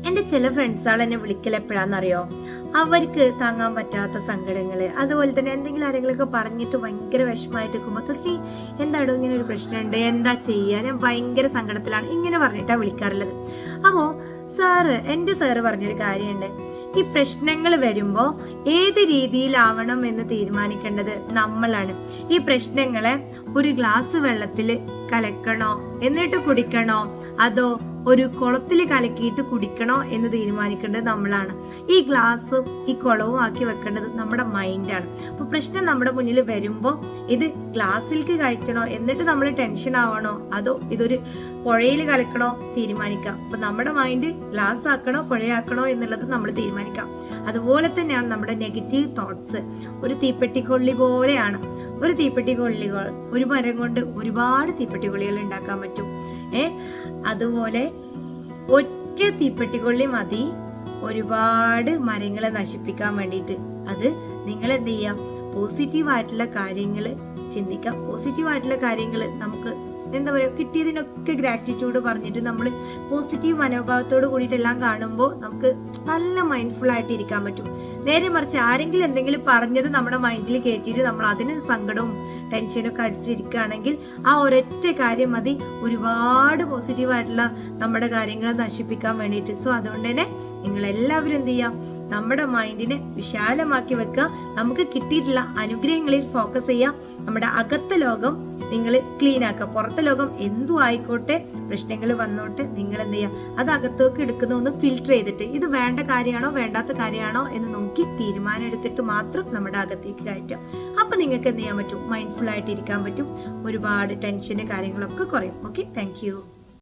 എൻ്റെ ചില ഫ്രണ്ട്സുകൾ എന്നെ വിളിക്കൽ എപ്പോഴാണെന്നറിയോ, അവർക്ക് താങ്ങാൻ പറ്റാത്ത സങ്കടങ്ങൾ, അതുപോലെ തന്നെ എന്തെങ്കിലും ആരെങ്കിലുമൊക്കെ പറഞ്ഞിട്ട് ഭയങ്കര വിഷമമായിട്ട് നിൽക്കുമ്പോൾ ക്രിസ്റ്റി എന്താണോ ഇങ്ങനെ ഒരു പ്രശ്നമുണ്ട്, എന്താ ചെയ്യുക, ഞാൻ ഭയങ്കര സങ്കടത്തിലാണ്, ഇങ്ങനെ പറഞ്ഞിട്ടാണ് വിളിക്കാറുള്ളത്. അപ്പോൾ എൻ്റെ സാറ് പറഞ്ഞൊരു കാര്യമുണ്ട്, ഈ പ്രശ്നങ്ങൾ വരുമ്പോൾ ഏത് രീതിയിലാവണം എന്ന് തീരുമാനിക്കേണ്ടത് നമ്മളാണ്. ഈ പ്രശ്നങ്ങളെ ഒരു ഗ്ലാസ് വെള്ളത്തിൽ കലക്കണോ എന്നിട്ട് കുടിക്കണോ, അതോ ഒരു കുളത്തിൽ കലക്കിയിട്ട് കുടിക്കണോ എന്ന് തീരുമാനിക്കേണ്ടത് നമ്മളാണ്. ഈ ഗ്ലാസും ഈ കുളവും ആക്കി വെക്കേണ്ടത് നമ്മുടെ മൈൻഡാണ്. അപ്പോൾ പ്രശ്നം നമ്മുടെ മുന്നിൽ വരുമ്പോൾ ഇത് ഗ്ലാസ്സിലേക്ക് കയറ്റണോ എന്നിട്ട് നമ്മൾ ടെൻഷൻ ആവണോ, അതോ ഇതൊരു പുഴയിൽ കലക്കണോ തീരുമാനിക്കാം. അപ്പൊ നമ്മുടെ മൈൻഡ് ഗ്ലാസ് ആക്കണോ പുഴയാക്കണോ എന്നുള്ളത് നമ്മൾ തീരുമാനിക്കാം. അതുപോലെ തന്നെയാണ് നമ്മുടെ നെഗറ്റീവ് തോട്ട്സ്. ഒരു തീപ്പെട്ടിക്കൊള്ളി പോലെയാണ്. ഒരു തീപ്പെട്ടിക്കൊള്ളികൾ, ഒരു മരം കൊണ്ട് ഒരുപാട് തീപ്പെട്ടിക്കൊള്ളികൾ ഉണ്ടാക്കാൻ പറ്റും. അതുപോലെ ഒറ്റ തീപ്പെട്ടിക്കൊള്ളി മതി ഒരുപാട് മരങ്ങളെ നശിപ്പിക്കാൻ വേണ്ടിയിട്ട്. അത് നിങ്ങൾ എന്ത് ചെയ്യാം, പോസിറ്റീവായിട്ടുള്ള കാര്യങ്ങൾ ചിന്തിക്കാം. പോസിറ്റീവായിട്ടുള്ള കാര്യങ്ങൾ നമുക്ക് എന്താ പറയുക, കിട്ടിയതിനൊക്കെ ഗ്രാറ്റിറ്റ്യൂഡ് പറഞ്ഞിട്ട് നമ്മൾ പോസിറ്റീവ് മനോഭാവത്തോട് കൂടിയിട്ട് എല്ലാം കാണുമ്പോൾ നമുക്ക് നല്ല മൈൻഡ്ഫുൾ ആയിട്ട് ഇരിക്കാൻ പറ്റും. നേരെ മറിച്ച് ആരെങ്കിലും എന്തെങ്കിലും പറഞ്ഞത് നമ്മുടെ മൈൻഡിൽ കയറ്റിയിട്ട് നമ്മൾ അതിന് സങ്കടവും ടെൻഷനും ഒക്കെ അടിച്ചിരിക്കുകയാണെങ്കിൽ ആ ഒരൊറ്റ കാര്യം മതി ഒരുപാട് പോസിറ്റീവായിട്ടുള്ള നമ്മുടെ കാര്യങ്ങളെ നശിപ്പിക്കാൻ വേണ്ടിയിട്ട്. സോ അതുകൊണ്ട് തന്നെ നിങ്ങളെല്ലാവരും എന്ത് ചെയ്യാം, നമ്മുടെ മൈൻഡിനെ വിശാലമാക്കി വെക്കുക. നമുക്ക് കിട്ടിയിട്ടുള്ള അനുഗ്രഹങ്ങളിൽ ഫോക്കസ് ചെയ്യാം. നമ്മുടെ അകത്തെ ലോകം നിങ്ങൾ ക്ലീൻ ആക്കുക. പുറത്തെ ലോകം എന്തും ആയിക്കോട്ടെ, പ്രശ്നങ്ങൾ വന്നോട്ടെ, നിങ്ങൾ എന്ത് ചെയ്യുക, അത് അകത്തേക്ക് എടുക്കുന്ന ഒന്ന് ഫിൽട്ടർ ചെയ്തിട്ട് ഇത് വേണ്ട കാര്യമാണോ വേണ്ടാത്ത കാര്യമാണോ എന്ന് നോക്കി തീരുമാനം എടുത്തിട്ട് മാത്രം നമ്മുടെ അകത്തേക്ക് കയറ്റാം. അപ്പൊ നിങ്ങൾക്ക് എന്ത് ചെയ്യാൻ പറ്റും, മൈൻഡ്ഫുൾ ആയിട്ട് ഇരിക്കാൻ പറ്റും. ഒരുപാട് ടെൻഷന് കാര്യങ്ങളൊക്കെ കുറയും. Okay, thank you.